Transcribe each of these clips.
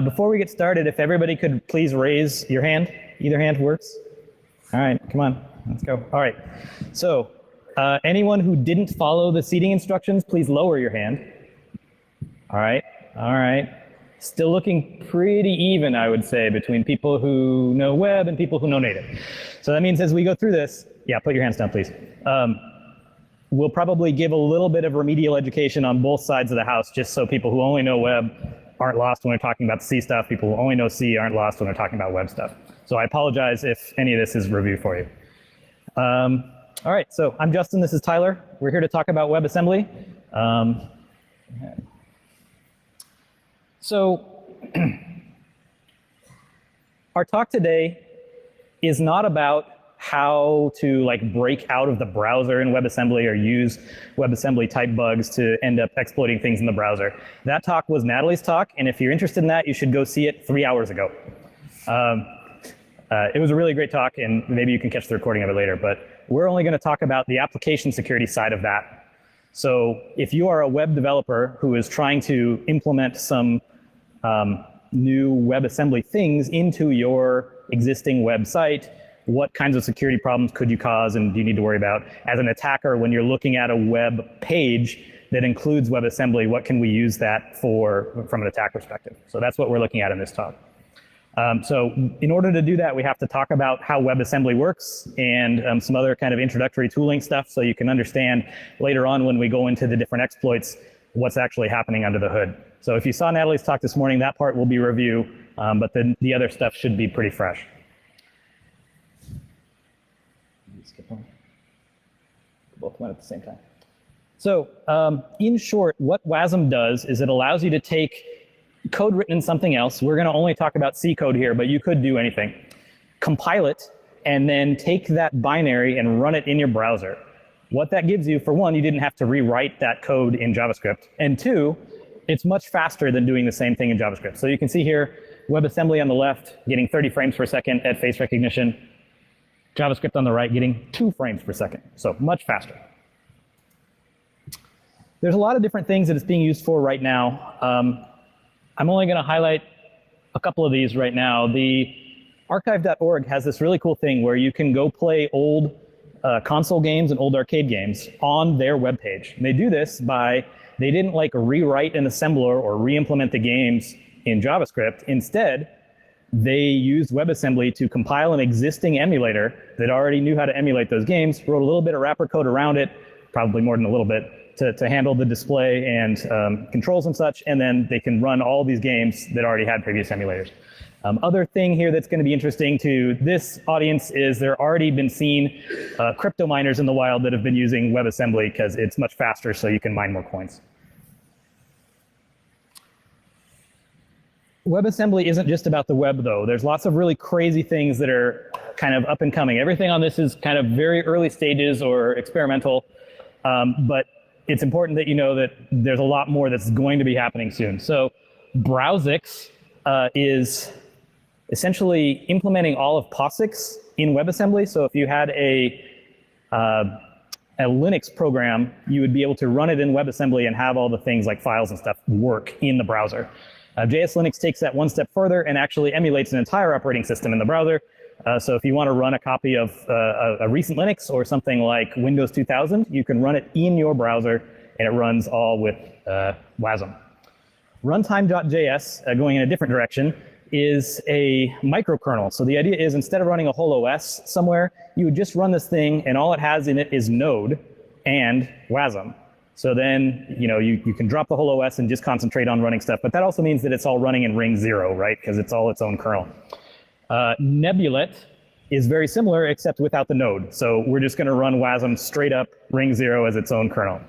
Before we get started, if everybody could please raise your hand. Either hand works. All right, come on, let's go. All right, so anyone who didn't follow the seating instructions, please lower your hand. All right, all right. Still looking pretty even, I would say, between people who know web and people who know native. So that means as we go through this, yeah, put your hands down, please. We'll probably give a little bit of remedial education on both sides of the house, just so people who only know web aren't lost when they're talking about C stuff. People who only know C aren't lost when they're talking about web stuff. So I apologize if any of this is review for you. All right, so I'm Justin, this is Tyler. We're here to talk about WebAssembly. So our talk today is not about how to break out of the browser in WebAssembly or use WebAssembly type bugs to end up exploiting things in the browser. That talk was Natalie's talk, and if you're interested in that, you should go see it 3 hours ago. It was a really great talk, and maybe you can catch the recording of it later, but we're only going to talk about the application security side of that. So if you are a web developer who is trying to implement some new WebAssembly things into your existing website, what kinds of security problems could you cause and do you need to worry about? As an attacker, when you're looking at a web page that includes WebAssembly, what can we use that for from an attack perspective? So that's what we're looking at in this talk. So in order to do that, we have to talk about how WebAssembly works and some other kind of introductory tooling stuff so you can understand later on when we go into the different exploits what's actually happening under the hood. So if you saw Natalie's talk this morning, that part will be review, but then the other stuff should be pretty fresh. Skip on. Both went at the same time. So in short, what WASM does is it allows you to take code written in something else. We're going to only talk about C code here, but you could do anything. Compile it, and then take that binary and run it in your browser. What that gives you, for one, you didn't have to rewrite that code in JavaScript. And two, it's much faster than doing the same thing in JavaScript. So you can see here, WebAssembly on the left, getting 30 frames per second at face recognition. JavaScript on the right, getting 2 frames per second. So much faster. There's a lot of different things that it's being used for right now. I'm only going to highlight a couple of these right now. The archive.org has this really cool thing where you can go play old console games and old arcade games on their web page. And they do this by, they didn't rewrite an assembler or re-implement the games in JavaScript. Instead, they used WebAssembly to compile an existing emulator that already knew how to emulate those games, wrote a little bit of wrapper code around it, probably more than a little bit, to handle the display and controls and such, and then they can run all these games that already had previous emulators. Other thing here that's going to be interesting to this audience is there already been seen crypto miners in the wild that have been using WebAssembly because it's much faster, so you can mine more coins. WebAssembly isn't just about the web, though. There's lots of really crazy things that are kind of up and coming. Everything on this is kind of very early stages or experimental, but it's important that you know that there's a lot more that's going to be happening soon. So Browsix is essentially implementing all of POSIX in WebAssembly. So if you had a Linux program, you would be able to run it in WebAssembly and have all the things like files and stuff work in the browser. JS Linux takes that one step further and actually emulates an entire operating system in the browser. So if you want to run a copy of a recent Linux or something like Windows 2000, you can run it in your browser, and it runs all with WASM. Runtime.js, going in a different direction, is a microkernel. So the idea is instead of running a whole OS somewhere, you would just run this thing, and all it has in it is Node and WASM. So then you can drop the whole OS and just concentrate on running stuff. But that also means that it's all running in ring 0, right? Because it's all its own kernel. Nebulet is very similar, except without the node. So we're just going to run WASM straight up ring 0 as its own kernel.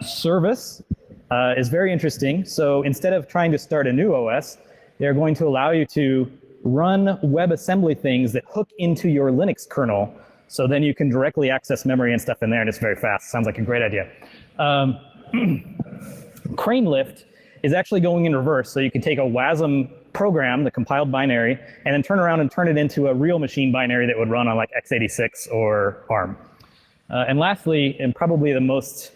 Service is very interesting. So instead of trying to start a new OS, they're going to allow you to run WebAssembly things that hook into your Linux kernel. So then you can directly access memory and stuff in there, and it's very fast. Sounds like a great idea. Crane Lift is actually going in reverse. So you can take a WASM program, the compiled binary, and then turn around and turn it into a real machine binary that would run on like x86 or ARM. And lastly, and probably the most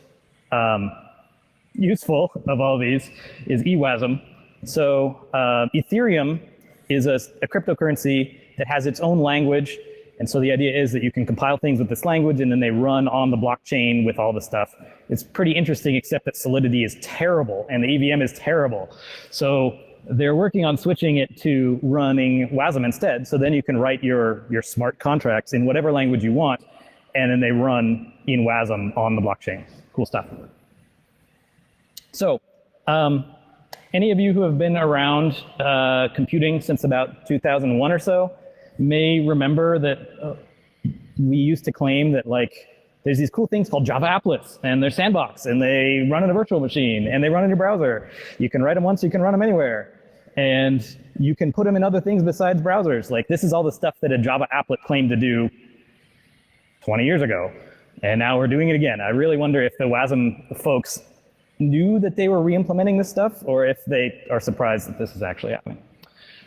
useful of all these, is eWASM. So Ethereum is a cryptocurrency that has its own language. And so the idea is that you can compile things with this language and then they run on the blockchain with all the stuff. It's pretty interesting, except that Solidity is terrible and the EVM is terrible. So they're working on switching it to running WASM instead. So then you can write your smart contracts in whatever language you want, and then they run in WASM on the blockchain. Cool stuff. So any of you who have been around computing since about 2001 or so may remember that we used to claim that like there's these cool things called Java applets, and they're sandbox, and they run in a virtual machine, and they run in your browser. You can write them once, you can run them anywhere. And you can put them in other things besides browsers. Like this is all the stuff that a Java applet claimed to do 20 years ago. And now we're doing it again. I really wonder if the WASM folks knew that they were re-implementing this stuff, or if they are surprised that this is actually happening.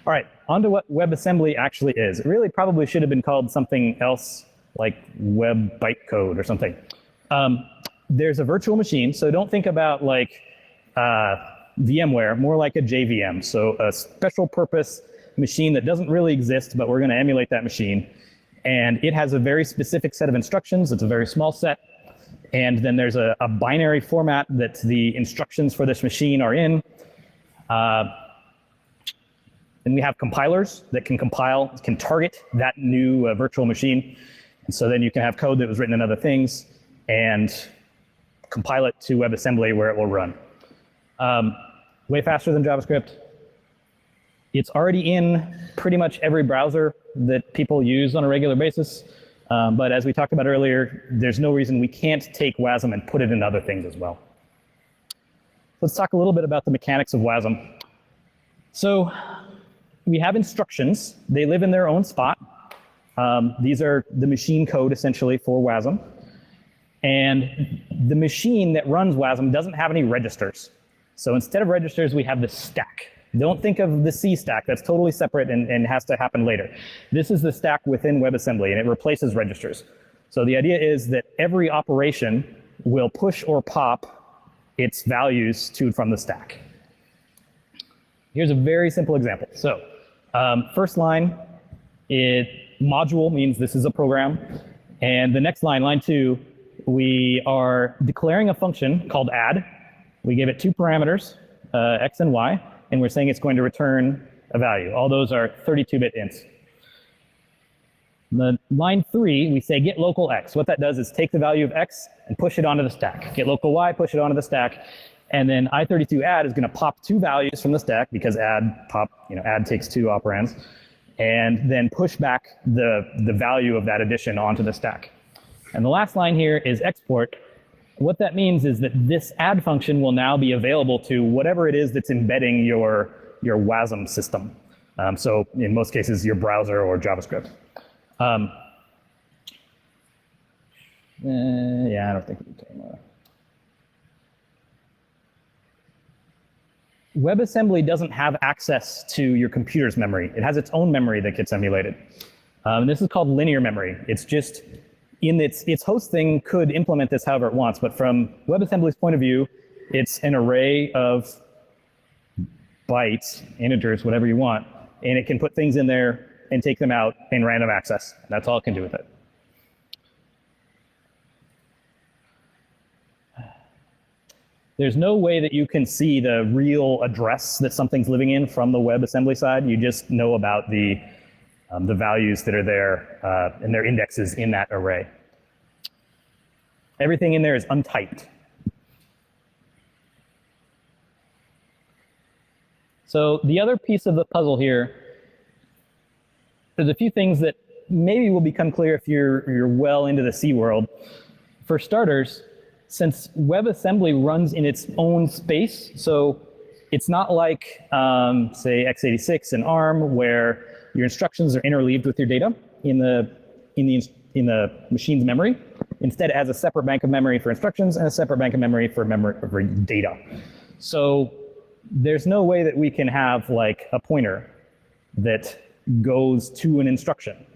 All right, on to what WebAssembly actually is. It really probably should have been called something else, like web bytecode or something. There's a virtual machine, so don't think about like VMware, more like a JVM. So a special purpose machine that doesn't really exist, but we're going to emulate that machine. And it has a very specific set of instructions. It's a very small set. And then there's a binary format that the instructions for this machine are in. Then we have compilers that can compile, can target that new virtual machine. And so then you can have code that was written in other things and compile it to WebAssembly where it will run. Way faster than JavaScript. It's already in pretty much every browser that people use on a regular basis. But as we talked about earlier, there's no reason we can't take WASM and put it in other things as well. Let's talk a little bit about the mechanics of WASM. So we have instructions. They live in their own spot. These are the machine code essentially for WASM. And the machine that runs WASM doesn't have any registers. So instead of registers, we have the stack. Don't think of the C stack. That's totally separate and has to happen later. This is the stack within WebAssembly, and it replaces registers. So the idea is that every operation will push or pop its values to and from the stack. Here's a very simple example. So first line, module means this is a program. And the next line, line 2, we are declaring a function called add. We give it 2 parameters, x and y, and we're saying it's going to return a value. All those are 32-bit ints. The line 3, we say get local x. What that does is take the value of x and push it onto the stack. Get local y, push it onto the stack. And then i32 add is going to pop 2 values from the stack because add takes 2 operands, and then push back the value of that addition onto the stack. And the last line here is export. What that means is that this add function will now be available to whatever it is that's embedding your WASM system. So in most cases, your browser or JavaScript. Yeah, I don't think we can. WebAssembly doesn't have access to your computer's memory. It has its own memory that gets emulated. And this is called linear memory. It's just in its host thing could implement this however it wants, but from WebAssembly's point of view, it's an array of bytes, integers, whatever you want, and it can put things in there and take them out in random access. That's all it can do with it. There's no way that you can see the real address that something's living in from the WebAssembly side. You just know about the values that are there and their indexes in that array. Everything in there is untyped. So the other piece of the puzzle here, there's a few things that maybe will become clear if you're well into the C world. For starters, since WebAssembly runs in its own space, so it's not like, say, x86 and ARM, where your instructions are interleaved with your data in the machine's memory. Instead, it has a separate bank of memory for instructions and a separate bank of memory for data. So there's no way that we can have like a pointer that goes to an instruction.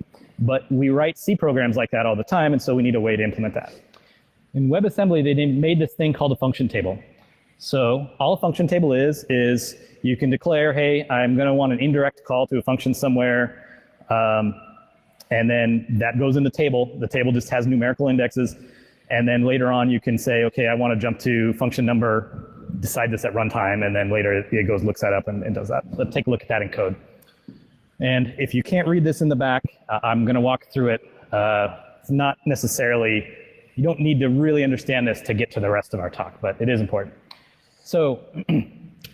But we write C programs like that all the time, and so we need a way to implement that. In WebAssembly, they made this thing called a function table. So all a function table is you can declare, hey, I'm going to want an indirect call to a function somewhere, and then that goes in the table. The table just has numerical indexes. And then later on, you can say, okay, I want to jump to function number, decide this at runtime, and then later it goes, looks that up and does that. Let's take a look at that in code. And if you can't read this in the back, I'm going to walk through it. It's not necessarily, you don't need to really understand this to get to the rest of our talk, but it is important. So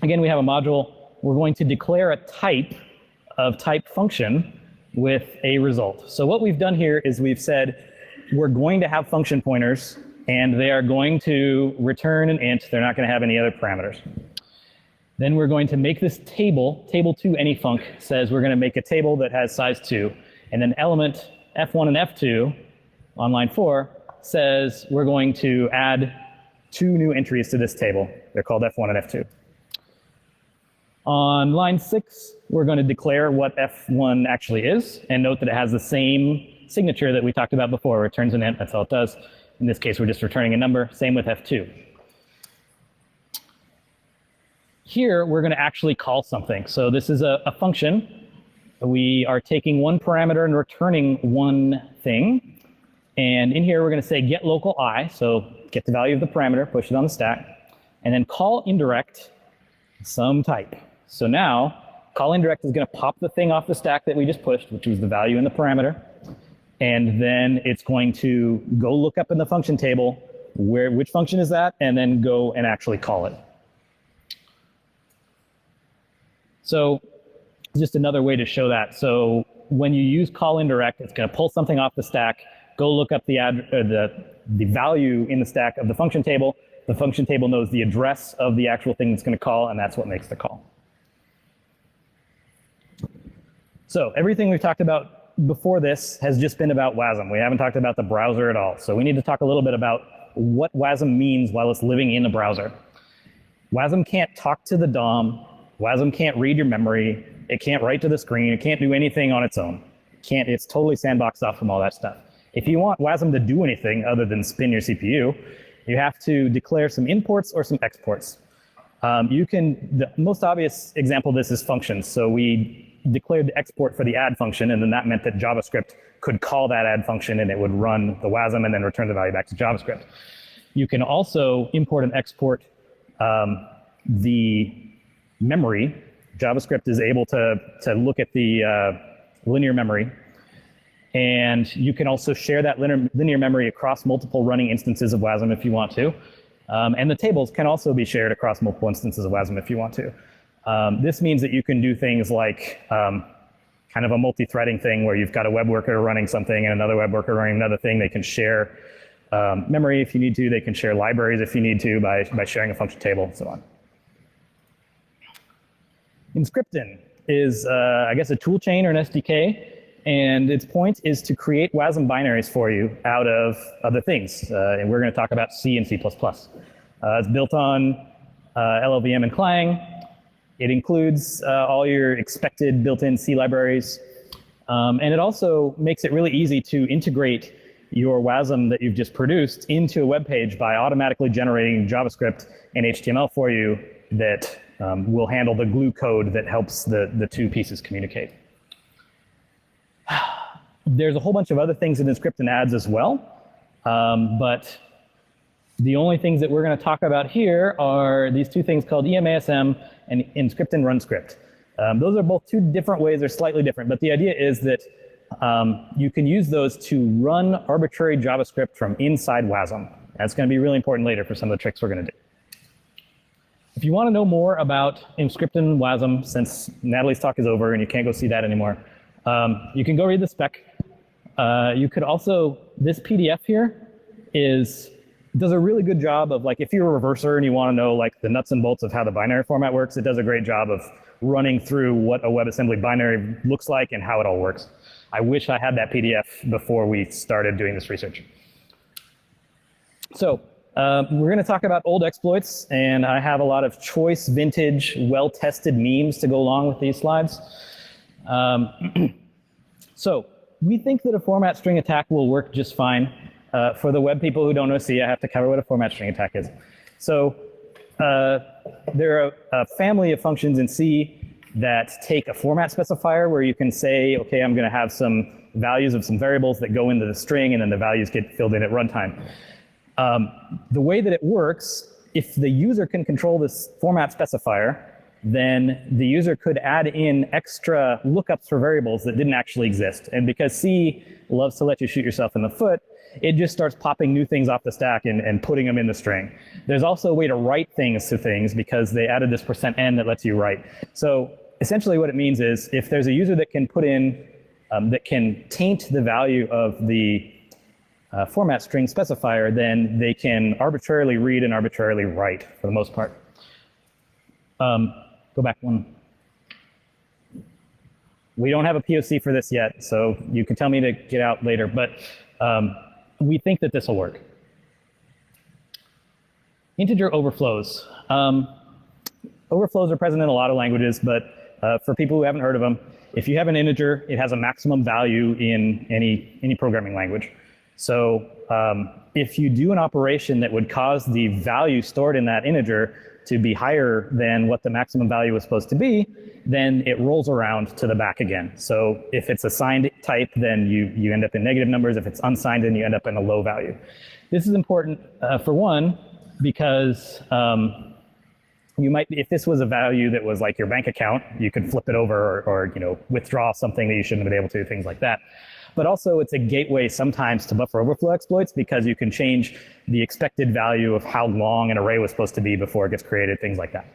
again, we have a module. We're going to declare a type of type function with a result. So what we've done here is we've said we're going to have function pointers, and they are going to return an int. They're not going to have any other parameters. Then we're going to make this table, table2 anyfunc says we're going to make a table that has size 2, and then element f1 and f2 on line 4 says we're going to add 2 new entries to this table. They're called f1 and f2. On line 6, we're going to declare what f1 actually is, and note that it has the same signature that we talked about before. Returns an int, that's all it does. In this case, we're just returning a number. Same with f2. Here, we're going to actually call something. So this is a function. We are taking one parameter and returning one thing. And in here, we're going to say get local I, so get the value of the parameter, push it on the stack, and then call indirect some type. So now, call indirect is going to pop the thing off the stack that we just pushed, which was the value in the parameter. And then it's going to go look up in the function table which function is that, and then go and actually call it. So just another way to show that. So when you use call indirect, it's going to pull something off the stack, go look up the value in the stack of the function table. The function table knows the address of the actual thing it's going to call, and that's what makes the call. So everything we've talked about before this has just been about WASM. We haven't talked about the browser at all. So we need to talk a little bit about what WASM means while it's living in a browser. WASM can't talk to the DOM. WASM can't read your memory. It can't write to the screen. It can't do anything on its own. It's totally sandboxed off from all that stuff. If you want WASM to do anything other than spin your CPU, you have to declare some imports or some exports. The most obvious example of this is functions. So we declared the export for the add function, and then that meant that JavaScript could call that add function, and it would run the WASM and then return the value back to JavaScript. You can also import and export the memory. JavaScript is able to look at the linear memory, and you can also share that linear memory across multiple running instances of WASM if you want to. And the tables can also be shared across multiple instances of WASM if you want to. This means that you can do things like kind of a multi-threading thing where you've got a web worker running something and another web worker running another thing. They can share memory if you need to. They can share libraries if you need to by sharing a function table and so on. Inscriptin is, I guess, a tool chain or an SDK. And its point is to create WASM binaries for you out of other things. And we're going to talk about C and C++. It's built on LLVM and Clang. It includes all your expected built-in C libraries. And it also makes it really easy to integrate your WASM that you've just produced into a web page by automatically generating JavaScript and HTML for you that will handle the glue code that helps the two pieces communicate. There's a whole bunch of other things that Inscriptin adds as well, but the only things that we're going to talk about here are these two things called EMASM and Inscriptin run script. Those are both two different ways. They're slightly different, but the idea is that you can use those to run arbitrary JavaScript from inside WASM. That's going to be really important later for some of the tricks we're going to do. If you want to know more about Inscriptin WASM, since Natalie's talk is over and you can't go see that anymore, you can go read the spec. You could also, this PDF here does a really good job of, like, if you're a reverser and you want to know like the nuts and bolts of how the binary format works, it does a great job of running through what a WebAssembly binary looks like and how it all works. I wish I had that PDF before we started doing this research. So we're going to talk about old exploits, and I have a lot of choice, vintage, well-tested memes to go along with these slides. So we think that a format string attack will work just fine. For the web people who don't know C, I have to cover what a format string attack is. So there are a family of functions in C that take a format specifier where you can say, okay, I'm going to have some values of some variables that go into the string, and then the values get filled in at runtime. The way that it works, if the user can control this format specifier, then the user could add in extra lookups for variables that didn't actually exist. And because C loves to let you shoot yourself in the foot, it just starts popping new things off the stack and putting them in the string. There's also a way to write things to things because they added this %n that lets you write. So essentially what it means is if there's a user that can put in, that can taint the value of the format string specifier, then they can arbitrarily read and arbitrarily write for the most part. Go back one. We don't have a POC for this yet, so you can tell me to get out later, but we think that this will work. Integer overflows. Overflows are present in a lot of languages, but for people who haven't heard of them, if you have an integer, it has a maximum value in any programming language. So if you do an operation that would cause the value stored in that integer to be higher than what the maximum value was supposed to be, then it rolls around to the back again. So if it's a signed type, then you end up in negative numbers. If it's unsigned, then you end up in a low value. This is important for one, because you might, if this was a value that was like your bank account, you could flip it over or withdraw something that you shouldn't have been able to, things like that. But also it's a gateway sometimes to buffer overflow exploits because you can change the expected value of how long an array was supposed to be before it gets created, things like that.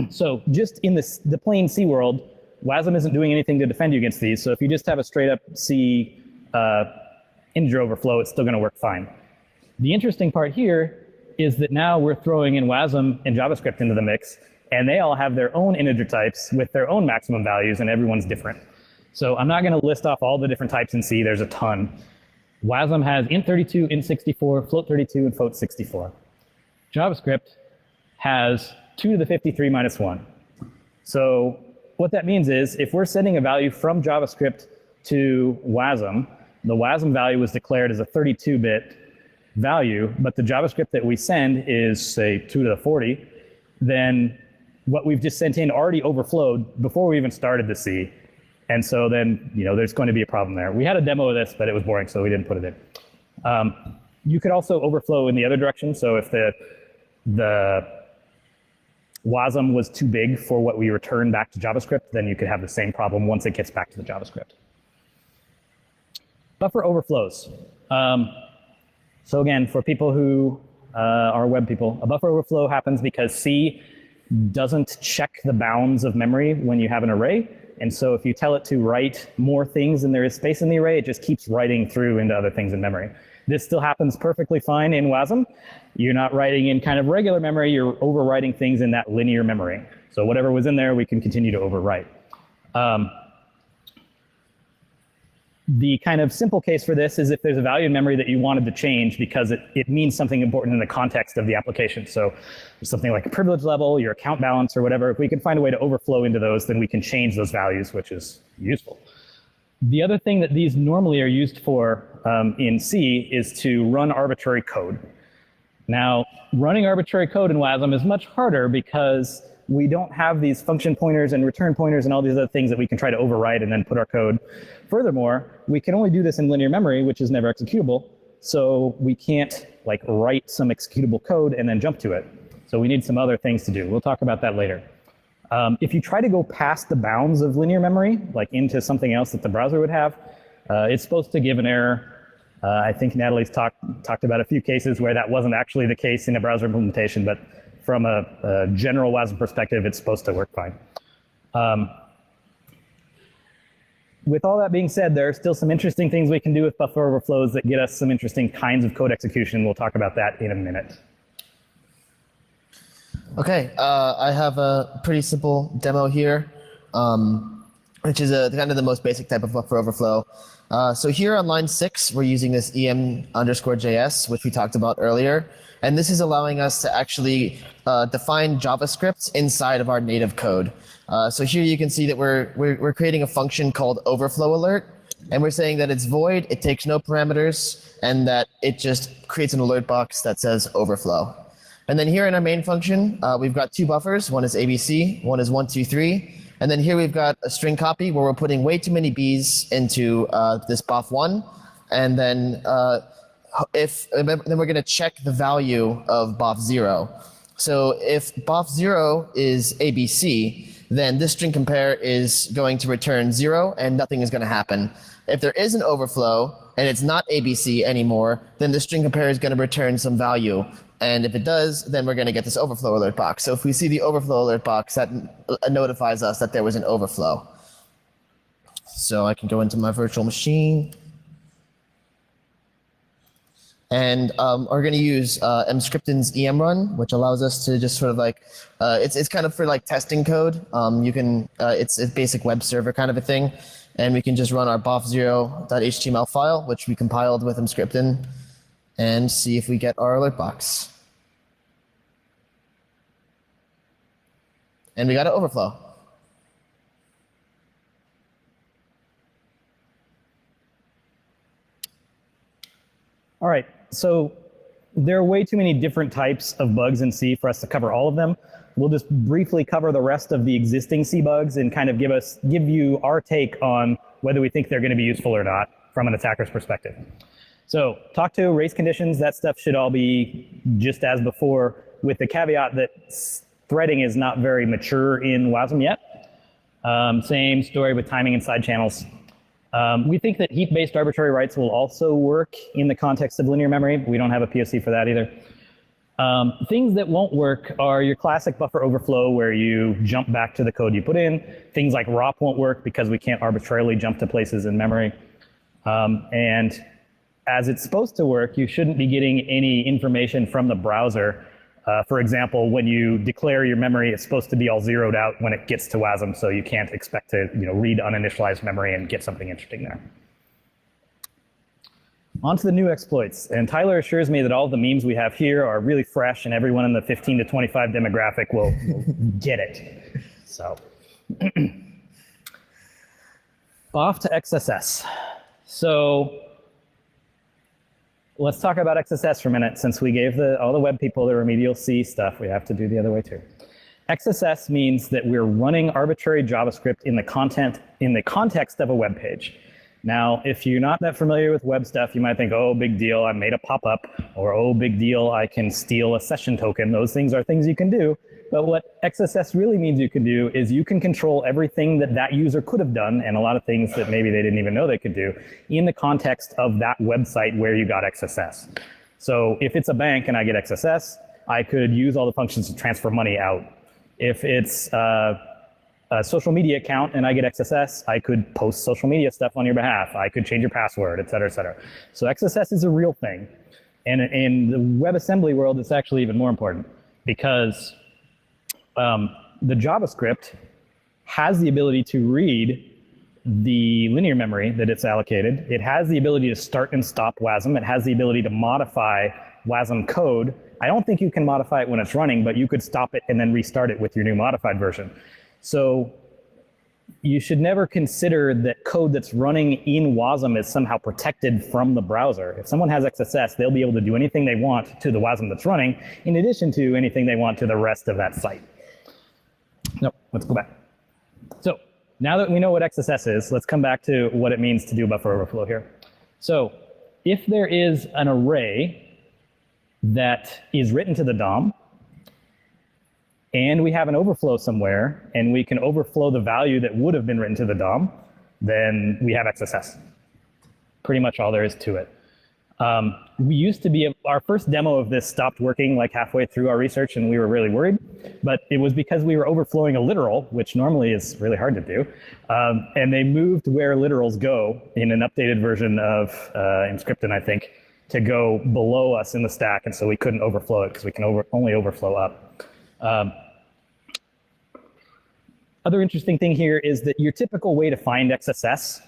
So just in the plain C world, WASM isn't doing anything to defend you against these. So if you just have a straight up C integer overflow, it's still going to work fine. The interesting part here is that now we're throwing in WASM and JavaScript into the mix, and they all have their own integer types with their own maximum values, and everyone's different. So I'm not going to list off all the different types in C. There's a ton. WASM has int32, int64, float32, and float64. JavaScript has 2 to the 53 minus 1. So what that means is if we're sending a value from JavaScript to WASM, the WASM value was declared as a 32-bit value, but the JavaScript that we send is, say, 2 to the 40, then what we've just sent in already overflowed before we even started the C. And so then, there's going to be a problem there. We had a demo of this, but it was boring, so we didn't put it in. You could also overflow in the other direction. So if the WASM was too big for what we return back to JavaScript, then you could have the same problem once it gets back to the JavaScript. Buffer overflows. So again, for people who are web people, a buffer overflow happens because C doesn't check the bounds of memory when you have an array. And so if you tell it to write more things than there is space in the array, it just keeps writing through into other things in memory. This still happens perfectly fine in WASM. You're not writing in kind of regular memory, you're overwriting things in that linear memory. So whatever was in there, we can continue to overwrite. The kind of simple case for this is if there's a value in memory that you wanted to change because it means something important in the context of the application. So something like a privilege level, your account balance or whatever, if we can find a way to overflow into those, then we can change those values, which is useful. The other thing that these normally are used for in C is to run arbitrary code. Now, running arbitrary code in WASM is much harder because we don't have these function pointers and return pointers and all these other things that we can try to overwrite and then put our code. Furthermore, we can only do this in linear memory, which is never executable. So we can't like write some executable code and then jump to it. So we need some other things to do. We'll talk about that later. If you try to go past the bounds of linear memory, like into something else that the browser would have, it's supposed to give an error. I think Natalie's talked about a few cases where that wasn't actually the case in a browser implementation, but from a general WASM perspective, it's supposed to work fine. With all that being said, there are still some interesting things we can do with buffer overflows that get us some interesting kinds of code execution. We'll talk about that in a minute. Okay, I have a pretty simple demo here, which is kind of the most basic type of buffer overflow. So here on line 6, we're using this em_js, which we talked about earlier. And this is allowing us to actually define JavaScript inside of our native code. So here you can see that we're creating a function called overflow alert. And we're saying that it's void, it takes no parameters, and that it just creates an alert box that says overflow. And then here in our main function, we've got two buffers. One is ABC, one is 1, 2, 3. And then here we've got a string copy where we're putting way too many Bs into this boff1. And then then we're going to check the value of boff0. So if boff0 is ABC, then this string compare is going to return 0 and nothing is going to happen. If there is an overflow and it's not ABC anymore, then the string compare is going to return some value. And if it does, then we're going to get this overflow alert box. So if we see the overflow alert box, that notifies us that there was an overflow. So I can go into my virtual machine. And we're going to use mscripton's emrun, which allows us to just sort of like, it's kind of for like testing code. It's a basic web server kind of a thing. And we can just run our boff0.html file, which we compiled with mscripton, and see if we get our alert box. And we got an overflow. All right, so there are way too many different types of bugs in C for us to cover all of them. We'll just briefly cover the rest of the existing C bugs and kind of give you our take on whether we think they're going to be useful or not from an attacker's perspective. So talk to race conditions, that stuff should all be just as before, with the caveat that threading is not very mature in WASM yet. Same story with timing and side channels. We think that heap-based arbitrary writes will also work in the context of linear memory. We don't have a POC for that either. Things that won't work are your classic buffer overflow where you jump back to the code you put in. Things like ROP won't work because we can't arbitrarily jump to places in memory. And as it's supposed to work, you shouldn't be getting any information from the browser. For example, when you declare your memory, it's supposed to be all zeroed out when it gets to WASM, so you can't expect to read uninitialized memory and get something interesting there. On to the new exploits. And Tyler assures me that all the memes we have here are really fresh and everyone in the 15 to 25 demographic will get it. So, off to XSS. So, let's talk about XSS for a minute. Since we gave all the web people the remedial C stuff, we have to do the other way too. XSS means that we're running arbitrary JavaScript in the context of a web page. Now, if you're not that familiar with web stuff, you might think, oh, big deal, I made a pop-up, or oh, big deal, I can steal a session token. Those things are things you can do. But what XSS really means you can do is you can control everything that user could have done, and a lot of things that maybe they didn't even know they could do, in the context of that website where you got XSS. So if it's a bank and I get XSS, I could use all the functions to transfer money out. If it's a social media account and I get XSS, I could post social media stuff on your behalf. I could change your password, et cetera, et cetera. So XSS is a real thing. And in the WebAssembly world, it's actually even more important because the JavaScript has the ability to read the linear memory that it's allocated. It has the ability to start and stop WASM. It has the ability to modify WASM code. I don't think you can modify it when it's running, but you could stop it and then restart it with your new modified version. So you should never consider that code that's running in WASM is somehow protected from the browser. If someone has XSS, they'll be able to do anything they want to the WASM that's running, in addition to anything they want to the rest of that site. No, let's go back. So now that we know what XSS is, let's come back to what it means to do buffer overflow here. So if there is an array that is written to the DOM, and we have an overflow somewhere, and we can overflow the value that would have been written to the DOM, then we have XSS. Pretty much all there is to it. We used to be, our first demo of this stopped working like halfway through our research, and we were really worried. But it was because we were overflowing a literal, which normally is really hard to do. And they moved where literals go in an updated version of Emscripton, I think, to go below us in the stack. And so we couldn't overflow it because we can only overflow up. Other interesting thing here is that your typical way to find XSS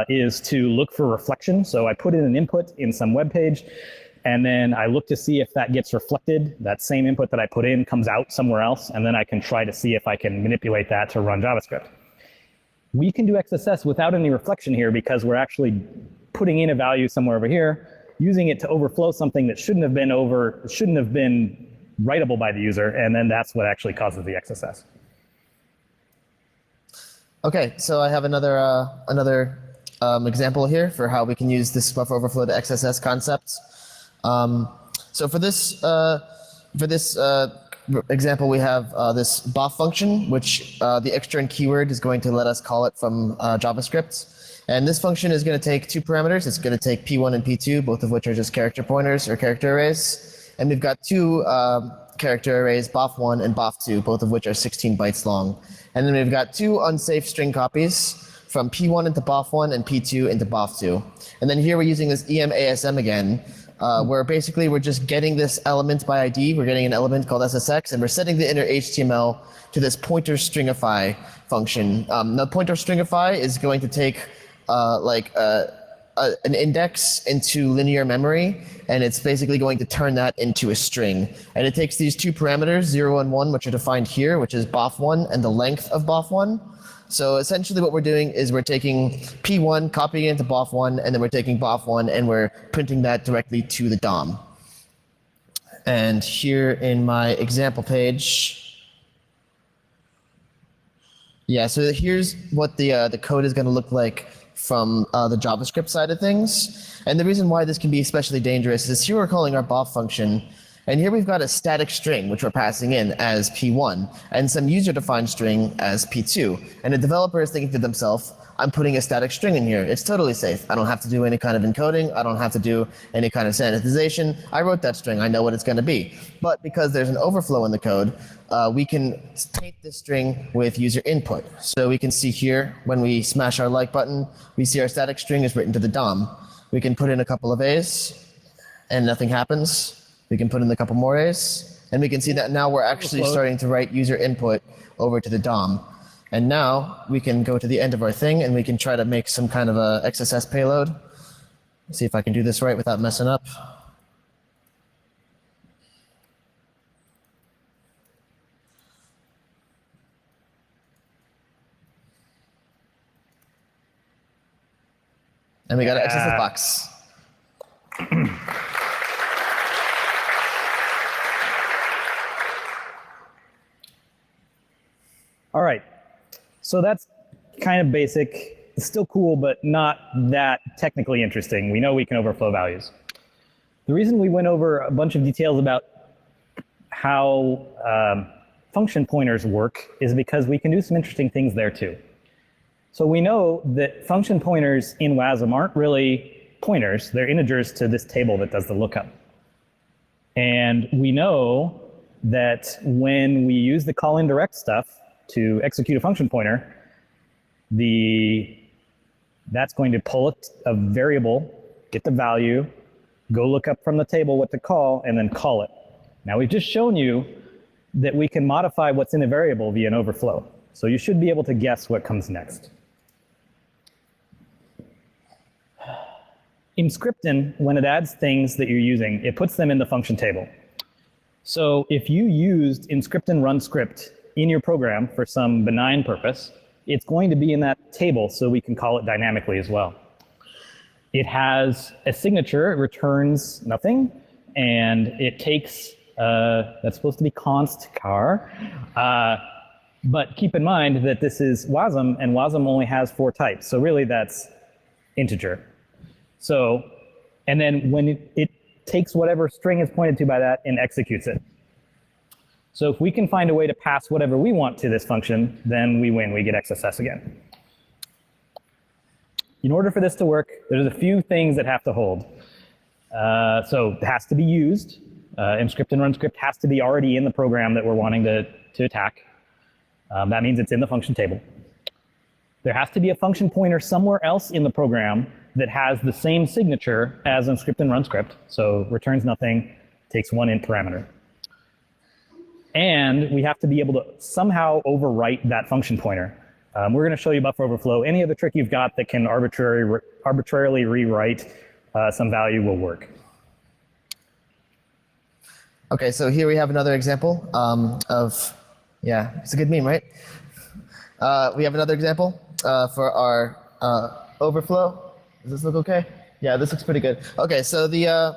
is to look for reflection. So I put in an input in some web page, and then I look to see if that gets reflected. That same input that I put in comes out somewhere else, and then I can try to see if I can manipulate that to run JavaScript. We can do XSS without any reflection here because we're actually putting in a value somewhere over here, using it to overflow something that shouldn't have been writable by the user, and then that's what actually causes the XSS. Okay, so I have another example here for how we can use this buffer overflow to XSS concept. So for this example, we have this BOF function, which the extern keyword is going to let us call it from JavaScript. And this function is going to take two parameters. It's going to take P1 and P2, both of which are just character pointers or character arrays. And we've got two character arrays, BOF1 and BOF2, both of which are 16 bytes long. And then we've got two unsafe string copies from P1 into BOF1 and P2 into BOF2. And then here we're using this EMASM again, where basically we're just getting this element by ID. We're getting an element called SSX, and we're setting the inner HTML to this pointer stringify function. The pointer stringify is going to take an index into linear memory, and it's basically going to turn that into a string. And it takes these two parameters, 0 and 1, which are defined here, which is BOF1 and the length of BOF1. So essentially what we're doing is we're taking P1, copying it into BOF1, and then we're taking BOF1 and we're printing that directly to the DOM. And here in my example page, yeah, so here's what the code is going to look like from the JavaScript side of things. And the reason why this can be especially dangerous is here we're calling our BOF function, and here we've got a static string which we're passing in as P1 and some user-defined string as P2. And the developer is thinking to themselves, I'm putting a static string in here. It's totally safe. I don't have to do any kind of encoding. I don't have to do any kind of sanitization. I wrote that string. I know what it's going to be. But because there's an overflow in the code, we can taint this string with user input. So we can see here, when we smash our like button, we see our static string is written to the DOM. We can put in a couple of A's, and nothing happens. We can put in a couple more A's, and we can see that now we're actually starting to write user input over to the DOM. And now we can go to the end of our thing, and we can try to make some kind of a XSS payload. Let's see if I can do this right without messing up. And we got an XSS box. All right, so that's kind of basic. It's still cool, but not that technically interesting. We know we can overflow values. The reason we went over a bunch of details about how function pointers work is because we can do some interesting things there too. So we know that function pointers in WASM aren't really pointers. They're integers to this table that does the lookup. And we know that when we use the call indirect stuff to execute a function pointer, that's going to pull a variable, get the value, go look up from the table what to call, and then call it. Now we've just shown you that we can modify what's in a variable via an overflow. So you should be able to guess what comes next. In Scriptin, when it adds things that you're using, it puts them in the function table. So if you used in Scriptin run script in your program for some benign purpose, it's going to be in that table so we can call it dynamically as well. It has a signature, it returns nothing, and it takes, that's supposed to be const char, but keep in mind that this is WASM, and WASM only has 4 types, so really that's integer. So, and then when it takes whatever string is pointed to by that and executes it. So if we can find a way to pass whatever we want to this function, then we win, we get XSS again. In order for this to work, there's a few things that have to hold. So it has to be used. In script and run script has to be already in the program that we're wanting to attack. That means it's in the function table. There has to be a function pointer somewhere else in the program that has the same signature as in script and run script. So returns nothing, takes 1 int parameter. And we have to be able to somehow overwrite that function pointer. We're going to show you buffer overflow. Any other trick you've got that can arbitrarily rewrite some value will work. Okay, so here we have another example of, yeah, it's a good meme, right? We have another example for our overflow. Does this look okay? Yeah, this looks pretty good. Okay, so the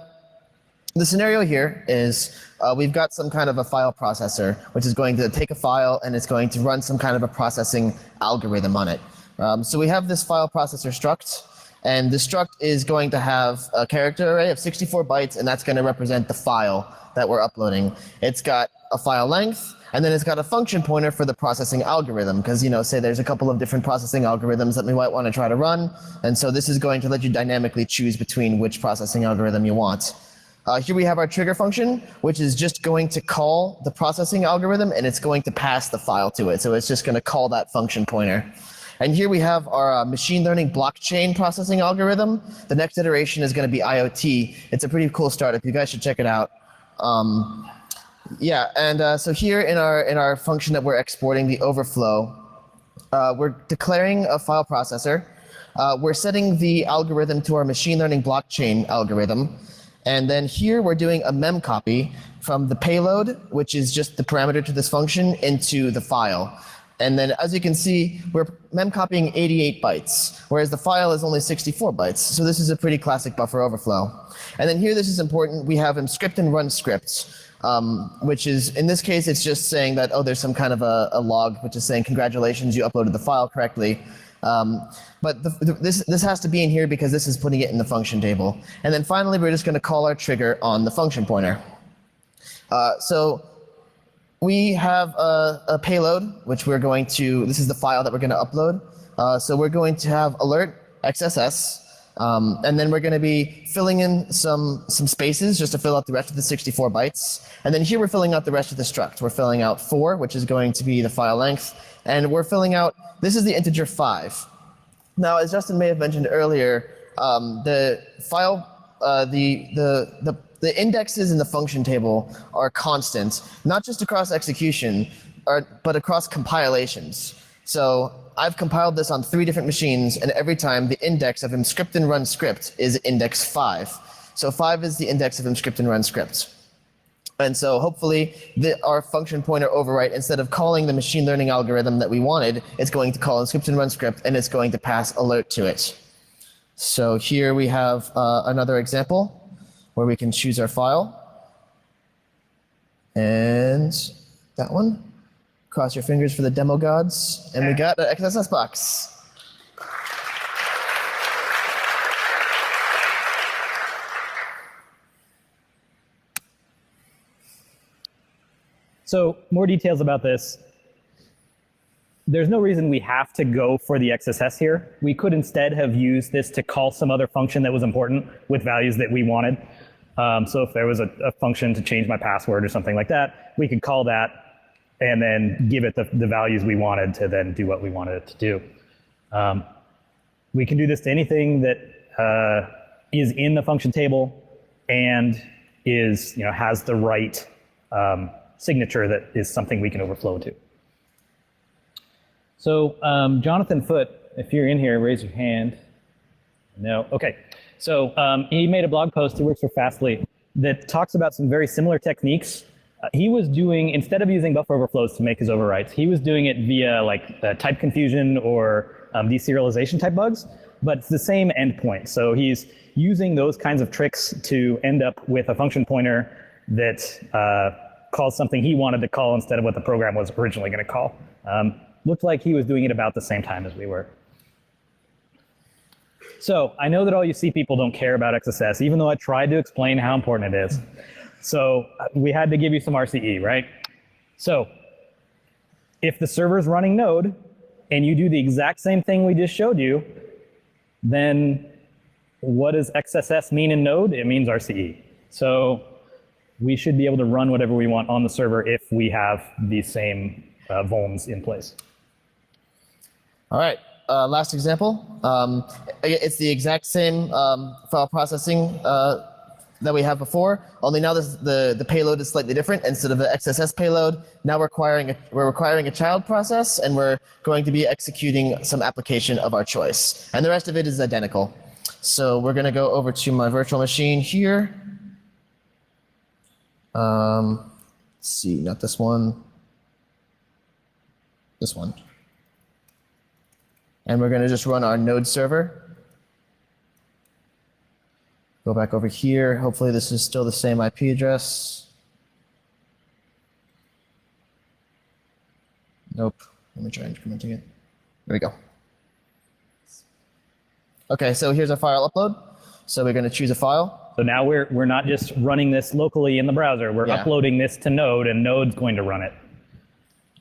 the scenario here is we've got some kind of a file processor, which is going to take a file and it's going to run some kind of a processing algorithm on it. So we have this file processor struct, and the struct is going to have a character array of 64 bytes, and that's going to represent the file that we're uploading. It's got a file length, and then it's got a function pointer for the processing algorithm, because, say there's a couple of different processing algorithms that we might want to try to run, and so this is going to let you dynamically choose between which processing algorithm you want. Here we have our trigger function, which is just going to call the processing algorithm, and it's going to pass the file to it. So it's just going to call that function pointer. And here we have our machine learning blockchain processing algorithm. The next iteration is going to be IoT. It's a pretty cool startup. You guys should check it out. So here in our function that we're exporting, the overflow, we're declaring a file processor. We're setting the algorithm to our machine learning blockchain algorithm. And then here we're doing a mem copy from the payload, which is just the parameter to this function, into the file. And then as you can see, we're mem copying 88 bytes, whereas the file is only 64 bytes. So this is a pretty classic buffer overflow. And then here, this is important, we have script and run scripts, which is, in this case, it's just saying that, oh, there's some kind of a log, which is saying, congratulations, you uploaded the file correctly. But this has to be in here because this is putting it in the function table. And then finally, we're just going to call our trigger on the function pointer. So we have a payload, which we're going to, this is the file that we're going to upload. So we're going to have alert XSS, and then we're going to be filling in some spaces just to fill out the rest of the 64 bytes. And then here we're filling out the rest of the struct. We're filling out 4, which is going to be the file length. And we're filling out, this is the integer 5. Now, as Justin may have mentioned earlier, the file, the indexes in the function table are constant, not just across execution, but across compilations. So I've compiled this on 3 different machines, and every time the index of mscript and run script is index 5. So 5 is the index of mscript and run script. And so hopefully our function pointer overwrite, instead of calling the machine learning algorithm that we wanted, it's going to call mscript and run script, and it's going to pass alert to it. So here we have another example where we can choose our file. And that one. Cross your fingers for the demo gods. And we got an XSS box. So more details about this. There's no reason we have to go for the XSS here. We could instead have used this to call some other function that was important with values that we wanted. So if there was a function to change my password or something like that, we could call that and then give it the values we wanted to then do what we wanted it to do. We can do this to anything that is in the function table and is, has the right signature that is something we can overflow to. So Jonathan Foote, if you're in here, raise your hand. No, okay. So he made a blog post, he works for Fastly, that talks about some very similar techniques. He was doing, instead of using buffer overflows to make his overwrites, he was doing it via like type confusion or deserialization type bugs, but it's the same endpoint. So he's using those kinds of tricks to end up with a function pointer that calls something he wanted to call instead of what the program was originally going to call. Looked like he was doing it about the same time as we were. So I know that all you C people don't care about XSS, even though I tried to explain how important it is. So we had to give you some RCE, right? So if the server's running Node and you do the exact same thing we just showed you, then what does XSS mean in Node? It means RCE. So we should be able to run whatever we want on the server if we have these same vulns in place. All right, last example. It's the exact same file processing that we have before, only now the payload is slightly different. Instead of the XSS payload, now we're requiring a child process, and we're going to be executing some application of our choice. And the rest of it is identical. So we're going to go over to my virtual machine here. Let's see, not this one. This one. And we're going to just run our node server. Go back over here. Hopefully this is still the same IP address. Nope. Let me try incrementing it. There we go. Okay, so here's our file upload. So we're going to choose a file. So now we're not just running this locally in the browser. We're uploading this to Node, and Node's going to run it.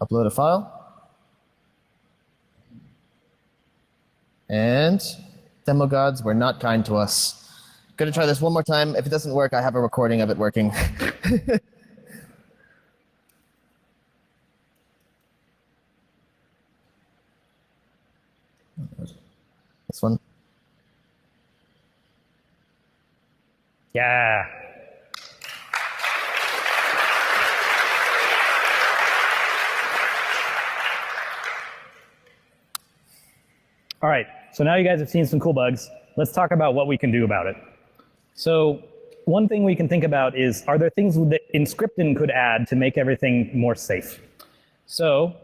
Upload a file. And demo gods were not kind to us. Going to try this one more time. If it doesn't work, I have a recording of it working. This one. Yeah. All right, so now you guys have seen some cool bugs. Let's talk about what we can do about it. So one thing we can think about is, are there things that Inscripten could add to make everything more safe? So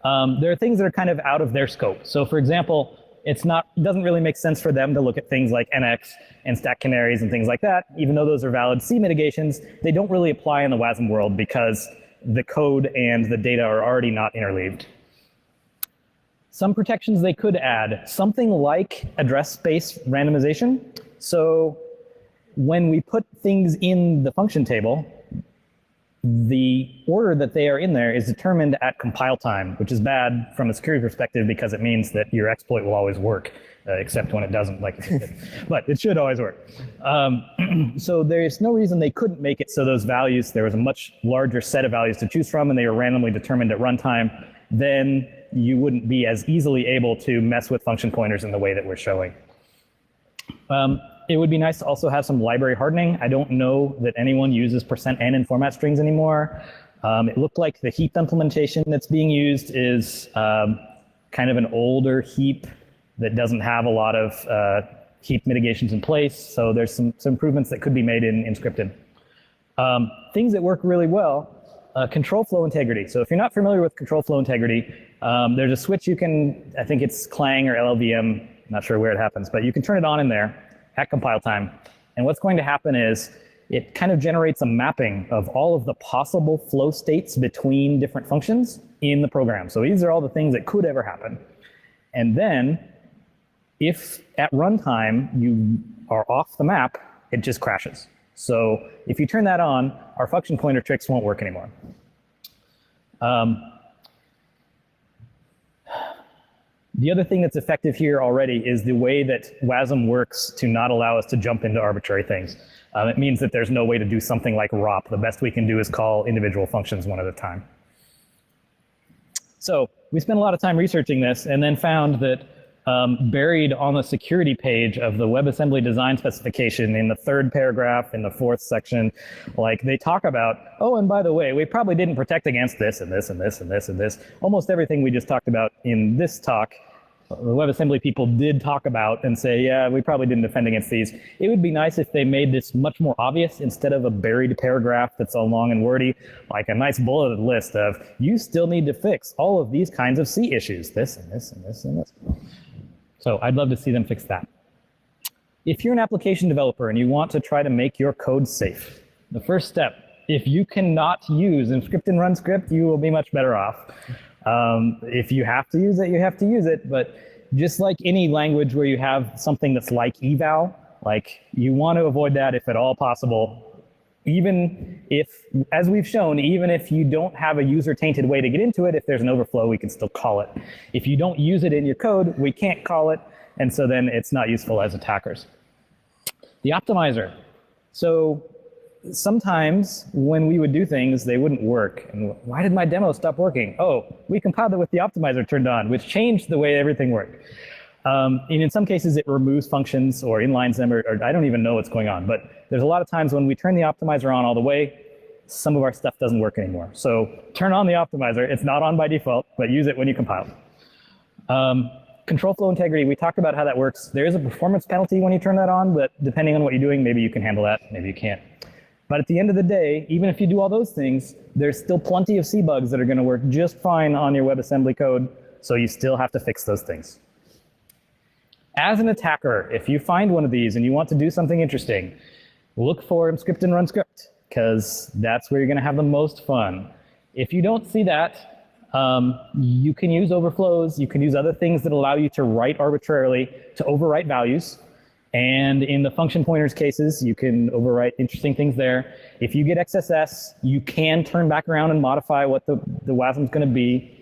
there are things that are kind of out of their scope. So for example, it doesn't really make sense for them to look at things like NX and stack canaries and things like that. Even though those are valid C mitigations, they don't really apply in the WASM world because the code and the data are already not interleaved. Some protections they could add, something like address space randomization. So when we put things in the function table, the order that they are in there is determined at compile time, which is bad from a security perspective because it means that your exploit will always work, except when it doesn't, like it should. But it should always work. So there's no reason they couldn't make it so those values, there was a much larger set of values to choose from, and they were randomly determined at runtime. Then you wouldn't be as easily able to mess with function pointers in the way that we're showing. It would be nice to also have some library hardening. I don't know that anyone uses %n in format strings anymore. It looked like the heap implementation that's being used is kind of an older heap that doesn't have a lot of heap mitigations in place. So there's some improvements that could be made in Inscripten. Things that work really well, control flow integrity. So if you're not familiar with control flow integrity, there's a switch you can, I think it's Clang or LLVM, not sure where it happens, but you can turn it on in there at compile time. And what's going to happen is it kind of generates a mapping of all of the possible flow states between different functions in the program. So these are all the things that could ever happen. And then if at runtime you are off the map, it just crashes. So if you turn that on, our function pointer tricks won't work anymore. The other thing that's effective here already is the way that WASM works to not allow us to jump into arbitrary things. It means that there's no way to do something like ROP. The best we can do is call individual functions one at a time. So we spent a lot of time researching this and then found that buried on the security page of the WebAssembly design specification in the 3rd paragraph in the 4th section, like they talk about, oh, and by the way, we probably didn't protect against this and this and this and this and this. Almost everything we just talked about in this talk, the WebAssembly people did talk about and say, yeah, we probably didn't defend against these. It would be nice if they made this much more obvious instead of a buried paragraph that's all long and wordy, like a nice bulleted list of, you still need to fix all of these kinds of C issues, this and this and this and this. So I'd love to see them fix that. If you're an application developer and you want to try to make your code safe, the first step, if you cannot use Inscripten run script, you will be much better off. If you have to use it, you have to use it. But just like any language where you have something that's like eval, like you want to avoid that if at all possible. Even if, as we've shown, even if you don't have a user-tainted way to get into it, if there's an overflow, we can still call it. If you don't use it in your code, we can't call it, and so then it's not useful as attackers. The optimizer. So sometimes when we would do things, they wouldn't work. And why did my demo stop working? Oh, we compiled it with the optimizer turned on, which changed the way everything worked. And in some cases, it removes functions or inlines them, or I don't even know what's going on. But there's a lot of times when we turn the optimizer on all the way, some of our stuff doesn't work anymore. So turn on the optimizer. It's not on by default, but use it when you compile. Control flow integrity, we talked about how that works. There is a performance penalty when you turn that on, but depending on what you're doing, maybe you can handle that, maybe you can't. But at the end of the day, even if you do all those things, there's still plenty of C bugs that are going to work just fine on your WebAssembly code, so you still have to fix those things. As an attacker, if you find one of these and you want to do something interesting, look for mscript and run script, because that's where you're going to have the most fun. If you don't see that, you can use overflows. You can use other things that allow you to write arbitrarily to overwrite values. And in the function pointers cases, you can overwrite interesting things there. If you get XSS, you can turn back around and modify what the WASM is going to be.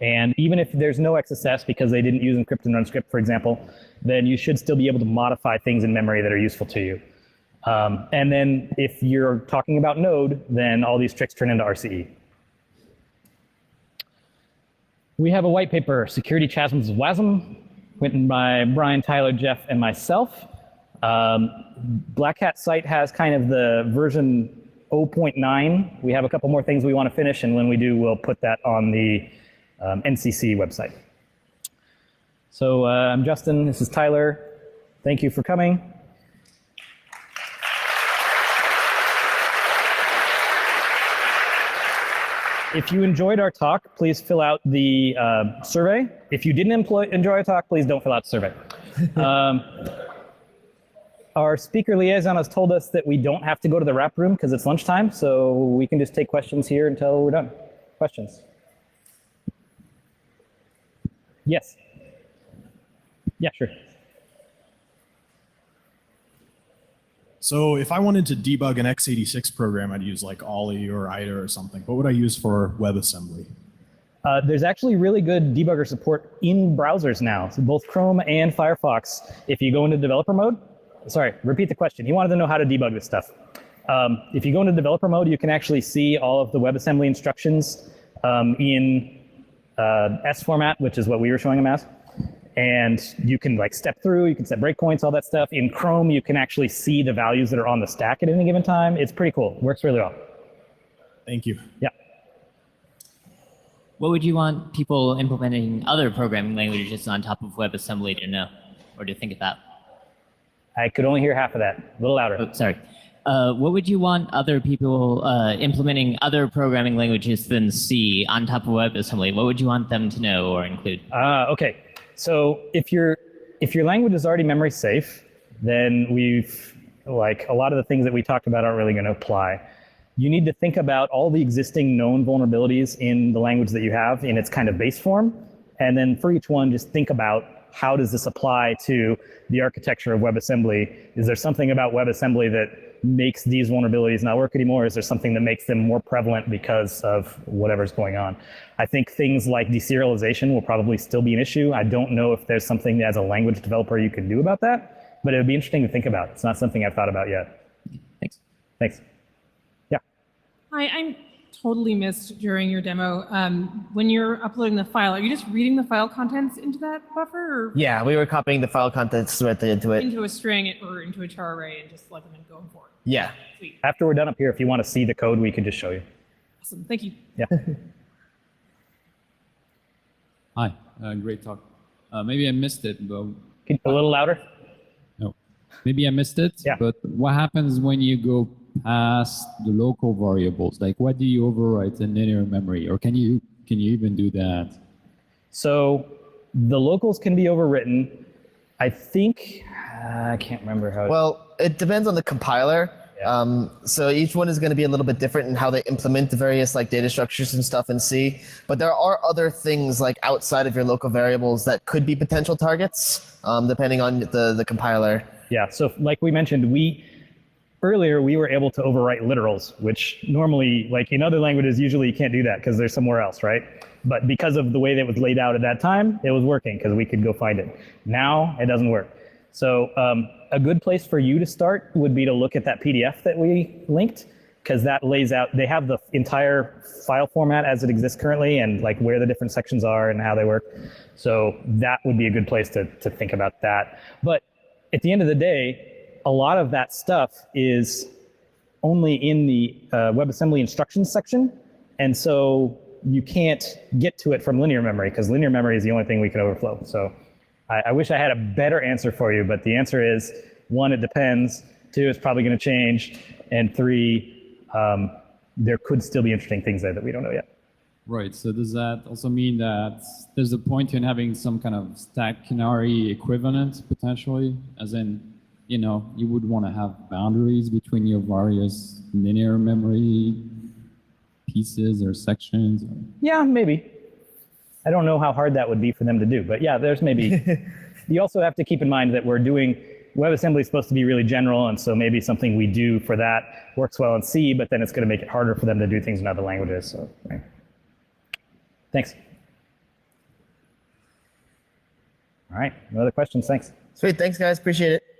And even if there's no XSS because they didn't use encrypt and run script, for example, then you should still be able to modify things in memory that are useful to you. And then if you're talking about Node, then all these tricks turn into RCE. We have a white paper, Security Chasms of WASM, written by Brian, Tyler, Jeff, and myself. Black Hat site has kind of the version 0.9. We have a couple more things we want to finish, and when we do, we'll put that on the NCC website. So I'm Justin, this is Tyler. Thank you for coming. If you enjoyed our talk, please fill out the survey. If you didn't enjoy our talk, please don't fill out the survey. Our speaker liaison has told us that we don't have to go to the wrap room because it's lunchtime, so we can just take questions here until we're done. Questions? Yes. Yeah, sure. So if I wanted to debug an x86 program, I'd use like Ollie or IDA or something. What would I use for WebAssembly? There's actually really good debugger support in browsers now, so both Chrome and Firefox. If you go into developer mode, sorry, repeat the question. He wanted to know how to debug this stuff. If you go into developer mode, you can actually see all of the WebAssembly instructions in S format, which is what we were showing him as. And you can like step through, you can set breakpoints, all that stuff. In Chrome, you can actually see the values that are on the stack at any given time. It's pretty cool. Works really well. Thank you. Yeah. What would you want people implementing other programming languages on top of WebAssembly to know or to think about? I could only hear half of that. A little louder. Oh, sorry. What would you want other people implementing other programming languages than C on top of WebAssembly? What would you want them to know or include? Okay. So if your language is already memory safe, then like a lot of the things that we talked about aren't really going to apply. You need to think about all the existing known vulnerabilities in the language that you have in its kind of base form. And then for each one, just think about how does this apply to the architecture of WebAssembly? Is there something about WebAssembly that makes these vulnerabilities not work anymore? Is there something that makes them more prevalent because of whatever's going on? I think things like deserialization will probably still be an issue. I don't know if there's something as a language developer you can do about that, but it would be interesting to think about. It's not something I've thought about yet. Thanks. Thanks. Yeah. Hi, I'm totally missed during your demo. When you're uploading the file, are you just reading the file contents into that buffer? Or Yeah, we were copying the file contents directly into it. into a string or into a char array and just let them in going forward? Yeah. Sweet. After we're done up here, if you want to see the code, we can just show you. Awesome. Thank you. Yeah. Hi, great talk. Maybe I missed it, but A little louder? no. Maybe I missed it, Yeah. but what happens when you go past the local variables? Like what do you overwrite in linear memory? Or can you even do that? So the locals can be overwritten. I think, I can't remember how. Well, it depends on the compiler. So each one is going to be a little bit different in how they implement the various like data structures and stuff in C. But there are other things like outside of your local variables that could be potential targets, depending on the compiler. Yeah, so like we mentioned, earlier we were able to overwrite literals, which normally, like in other languages, usually you can't do that because they're somewhere else, right? But because of the way that it was laid out at that time, it was working because we could go find it. Now it doesn't work. So a good place for you to start would be to look at that PDF that we linked, because that lays out, they have the entire file format as it exists currently and like where the different sections are and how they work. So that would be a good place to think about that. But at the end of the day, a lot of that stuff is only in the WebAssembly instructions section. And so you can't get to it from linear memory because linear memory is the only thing we can overflow. So I wish I had a better answer for you, but the answer is 1, it depends. 2, it's probably going to change. And 3, there could still be interesting things there that we don't know yet. Right. So does that also mean that there's a point in having some kind of stack canary equivalent potentially, as in, you would want to have boundaries between your various linear memory pieces or sections? Yeah, maybe. I don't know how hard that would be for them to do, but yeah, there's maybe. You also have to keep in mind that we're doing WebAssembly is supposed to be really general, and so maybe something we do for that works well in C, but then it's going to make it harder for them to do things in other languages. So, right. Thanks. All right, no other questions. Thanks. Sweet. Thanks, guys. Appreciate it.